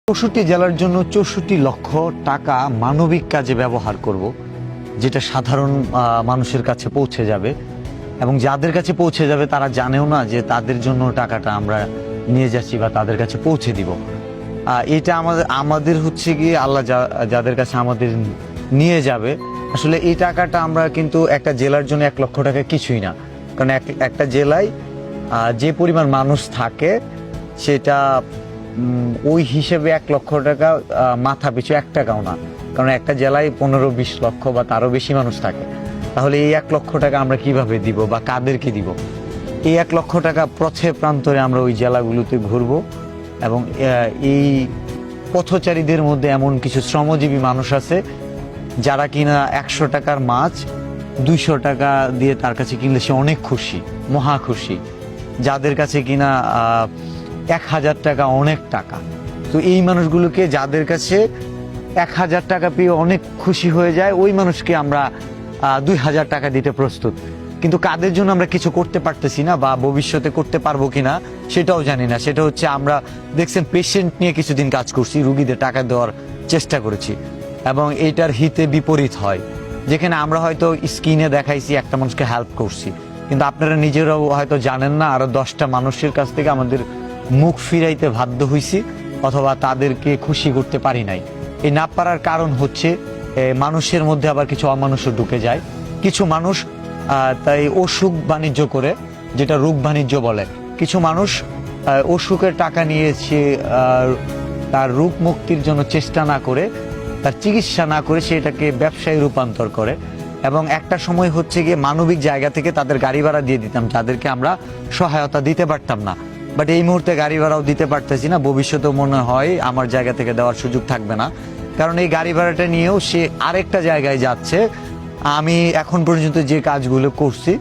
৬৪ জেলার জন্য ৬৪ লক্ষ টাকা মানবিক কাজে ব্যবহার করব, যেটা সাধারণ মানুষের কাছে পৌঁছে যাবে এবং যাদের কাছে পৌঁছে যাবে তারা জানেও না যে তাদের জন্য টাকাটা আমরা নিয়ে যাচ্ছি বা তাদের কাছে পৌঁছে দিব। এটা আমাদের হচ্ছে গিয়ে আল্লাহ যাদের কাছে আমাদের নিয়ে যাবে, আসলে এই টাকাটা আমরা কিন্তু একটা জেলার জন্য ১ লক্ষ টাকা কিছুই না। কারণ একটা জেলায় যে পরিমাণ মানুষ থাকে সেটা ওই হিসেবে ১ লক্ষ টাকা মাথা পিছু ১ টাকাও না। কারণ একটা জেলায় ১৫-২০ লক্ষ বা তারও বেশি মানুষ থাকে। তাহলে এই ১ লক্ষ টাকা আমরা কিভাবে দিব বা কাদেরকে দিব? এই ১ লক্ষ টাকা পথে প্রান্তরে আমরা ওই জেলাগুলোতে ঘুরবো এবং এই পথচারীদের মধ্যে এমন কিছু শ্রমজীবী মানুষ আছে যারা কিনা ১০০ টাকার মাছ ২০০ টাকা দিয়ে তার কাছে কিনলে সে অনেক খুশি, মহা খুশি। যাদের কাছে কিনা ১,০০০ টাকা অনেক টাকা। তো এই মানুষগুলোকে যাদের কাছে ১,০০০ টাকা পেয়ে অনেক খুশি হয়ে যায়, ওই মানুষকে আমরা ২,০০০ টাকা দিতে প্রস্তুত। কিন্তু কাদের জন্য আমরা কিছু করতে পারতেছি না বা ভবিষ্যতে করতে পারবো কিনা সেটাও জানি না। সেটা হচ্ছে আমরা দেখছেন পেশেন্ট নিয়ে কিছুদিন কাজ করছি, রুগীদের টাকা দেওয়ার চেষ্টা করেছি এবং এইটার হিতে বিপরীত হয়। যেখানে আমরা হয়তো স্ক্রিনে দেখাইছি একটা মানুষকে হেল্প করছি, কিন্তু আপনারা নিজেরাও হয়তো জানেন না আরো ১০টা মানুষের কাছ থেকে আমাদের মুখ ফিরাইতে বাধ্য হইছি অথবা তাদেরকে খুশি করতে পারি নাই। এই না পারার কারণ হচ্ছে মানুষের মধ্যে আবার কিছু অমানুষও ঢুকে যায়। কিছু মানুষ তাই অসুখ বাণিজ্য করে, যেটা রোগ বাণিজ্য বলে। কিছু মানুষ অসুখের টাকা নিয়েছে তার রোগ মুক্তির জন্য চেষ্টা না করে, তার চিকিৎসা না করে সেটাকে ব্যবসায় রূপান্তর করে। এবং একটা সময় হচ্ছে গিয়ে মানবিক জায়গা থেকে তাদের গাড়ি ভাড়া দিয়ে দিতাম, যাদেরকে আমরা সহায়তা দিতে পারতাম না। বাট এই মুহূর্তে গাড়ি ভাড়াও দিতে পারতেছি না, ভবিষ্যতেও মনে হয় আমার জায়গা থেকে দেওয়ার সুযোগ থাকবে না। কারণ এই গাড়ি ভাড়াটা নিয়েও সে আরেকটা জায়গায় যাচ্ছে। আমি এখন পর্যন্ত যে কাজগুলো করছি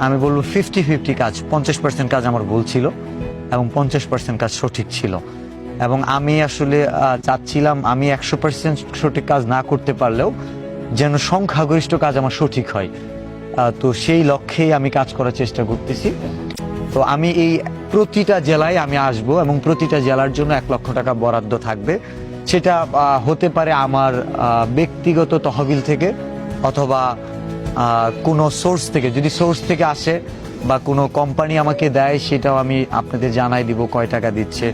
আমি বলবো 50-50 কাজ, 50% কাজ আমার ভুল ছিল এবং 50% কাজ সঠিক ছিল। এবং আমি আসলে চাচ্ছিলাম আমি 100% সঠিক কাজ না করতে পারলেও যেন সংখ্যাগরিষ্ঠ কাজ আমার সঠিক হয়। তো সেই লক্ষ্যেই আমি কাজ করার চেষ্টা করতেছি। তো আমি এই প্রতিটা জেলায় আমি আসব এবং প্রতিটা জেলার জন্য ১ লক্ষ টাকা বরাদ্দ থাকবে। সেটা হতে পারে আমার ব্যক্তিগত তহবিল থেকে অথবা কোনো সোর্স থেকে। যদি সোর্স থেকে আসে বা কোনো কোম্পানি আমাকে দেয় সেটাও আমি আপনাদের জানাই দিব কয় টাকা দিচ্ছে।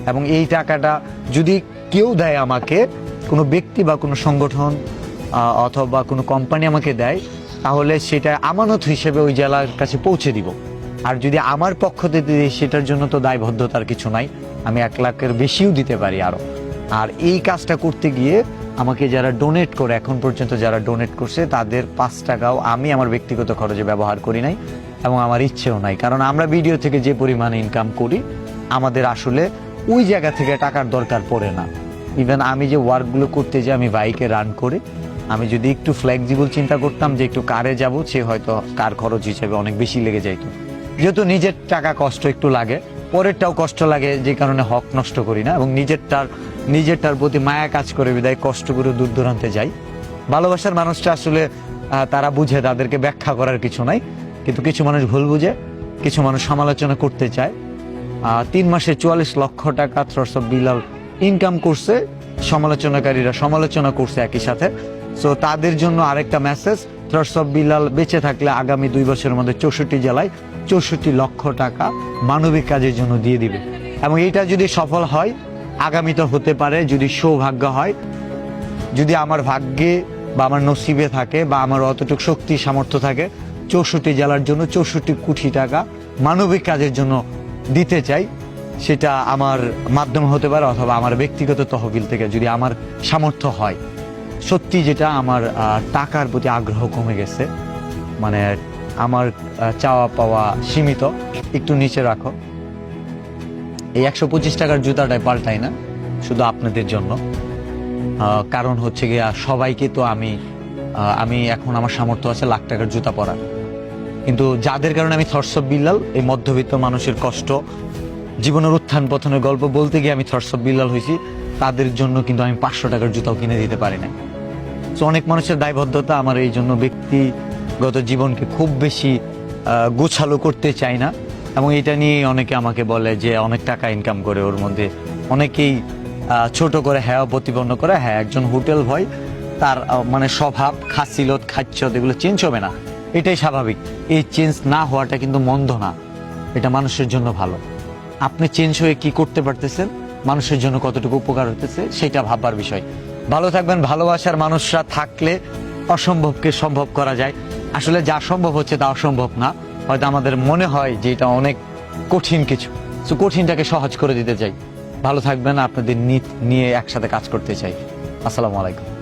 এবং এই টাকাটা যদি কেউ দেয় আমাকে, কোনো ব্যক্তি বা কোনো সংগঠন অথবা কোনো কোম্পানি আমাকে দেয়, তাহলে সেটা আমানত হিসেবে ওই জেলার কাছে পৌঁছে দিব। আর যদি আমার পক্ষ থেকে দিই সেটার জন্য তো দায়বদ্ধতার কিছু নাই, আমি ১ লাখের বেশিও দিতে পারি আরো। আর এই কাজটা করতে গিয়ে আমাকে যারা ডোনেট করে, এখন পর্যন্ত যারা ডোনেট করছে তাদের ৫ টাকাও আমি আমার ব্যক্তিগত খরচে ব্যবহার করি নাই এবং আমার ইচ্ছেও নাই। কারণ আমরা ভিডিও থেকে যে পরিমাণে ইনকাম করি আমাদের আসলে ওই জায়গা থেকে টাকার দরকার পড়ে না। ইভেন আমি যে ওয়ার্কগুলো করতে যাই, আমি বাইকে রান করে, আমি যদি একটু ফ্লেক্সিবল চিন্তা করতাম যে একটু কারে যাব, সে হয়তো কার খরচ হিসেবে অনেক বেশি লেগে যাইতো। যেহেতু নিজের টাকা কষ্ট একটু লাগে, পরেরটাও কষ্ট লাগে, যে কারণে হক নষ্ট করি না এবং নিজেরটার প্রতি মায়া কাজ করে বিদায় কষ্ট করে দূর দূরান্তে যাই। ভালোবাসার মানুষটা আসলে তারা বুঝে, তাদেরকে ব্যাখ্যা করার কিছু নাই। কিন্তু কিছু মানুষ ভুল বুঝে, কিছু মানুষ সমালোচনা করতে চায়। ৩ মাসে ৪৪ লক্ষ টাকা থ্রটস অফ বিলাল ইনকাম করছে, সমালোচনাকারীরা সমালোচনা করছে একই সাথে। সো তাদের জন্য আরেকটা মেসেজ, থ্রটস অফ বিলাল বেঁচে থাকলে আগামী 2 বছরের মধ্যে ৬৪ জেলায় ৬৪ লক্ষ টাকা মানবিক কাজের জন্য দিয়ে দিবে। এবং এইটা যদি সফল হয়, আগামীতে হতে পারে, যদি সৌভাগ্য হয়, যদি আমার ভাগ্যে বা আমার নসিবে থাকে বা আমার অতটুকু শক্তি সামর্থ্য থাকে, ৬৪ জেলার জন্য ৬৪ কোটি টাকা মানবিক কাজের জন্য দিতে চাই। সেটা আমার মাধ্যমে হতে পারে অথবা আমার ব্যক্তিগত তহবিল থেকে, যদি আমার সামর্থ্য হয়। সত্যি যেটা আমার টাকার প্রতি আগ্রহ কমে গেছে, মানে আমার চাওয়া পাওয়া সীমিত। একটু নিচে রাখো। এই ১২৫ টাকার জুতাটাই পাল্টাই না, শুধু আপনাদের জন্য। কারণ হচ্ছে গিয়ে সবাইকে তো আমি এখন আমার সামর্থ্য আছে লাখ টাকার জুতা পরার, কিন্তু যাদের কারণে আমি থটস অফ বিল্লাল, এই মধ্যবিত্ত মানুষের কষ্ট, জীবনের উত্থান পতনের গল্প বলতে গিয়ে আমি থটস অফ বিল্লাল হয়েছি, তাদের জন্য কিন্তু আমি ৫০০ টাকার জুতাও কিনে দিতে পারি না। তো অনেক মানুষের দায়বদ্ধতা, আমার এই জন্য ব্যক্তিগত জীবনকে খুব বেশি গোছালো করতে চাই না। এবং এটা নিয়ে অনেকে আমাকে বলে যে অনেক টাকা ইনকাম করে, ওর মধ্যে অনেকেই ছোট করে হ্যাঁ প্রতিপন্ন করে, হ্যাঁ একজন হোটেল বয়, তার মানে স্বভাব খাসিলত খাচ্ছত এগুলো চেঞ্জ হবে না, এটাই স্বাভাবিক। এই চেঞ্জ না হওয়াটা কিন্তু মন্দ না, এটা মানুষের জন্য ভালো। আপনি চেঞ্জ হয়ে কি করতে পারতেছেন, মানুষের জন্য কতটুকু উপকার হতেছে, সেটা ভাববার বিষয়। ভালো থাকবেন। ভালোবাসার মানুষরা থাকলে অসম্ভবকে সম্ভব করা যায়। আসলে যা সম্ভব হচ্ছে তা অসম্ভব না, হয়তো আমাদের মনে হয় যে এটা অনেক কঠিন কিছু, তো কঠিনটাকে সহজ করে দিতে চাই। ভালো থাকবেন, আপনাদের নিয়ে একসাথে কাজ করতে চাই। আসসালামু আলাইকুম।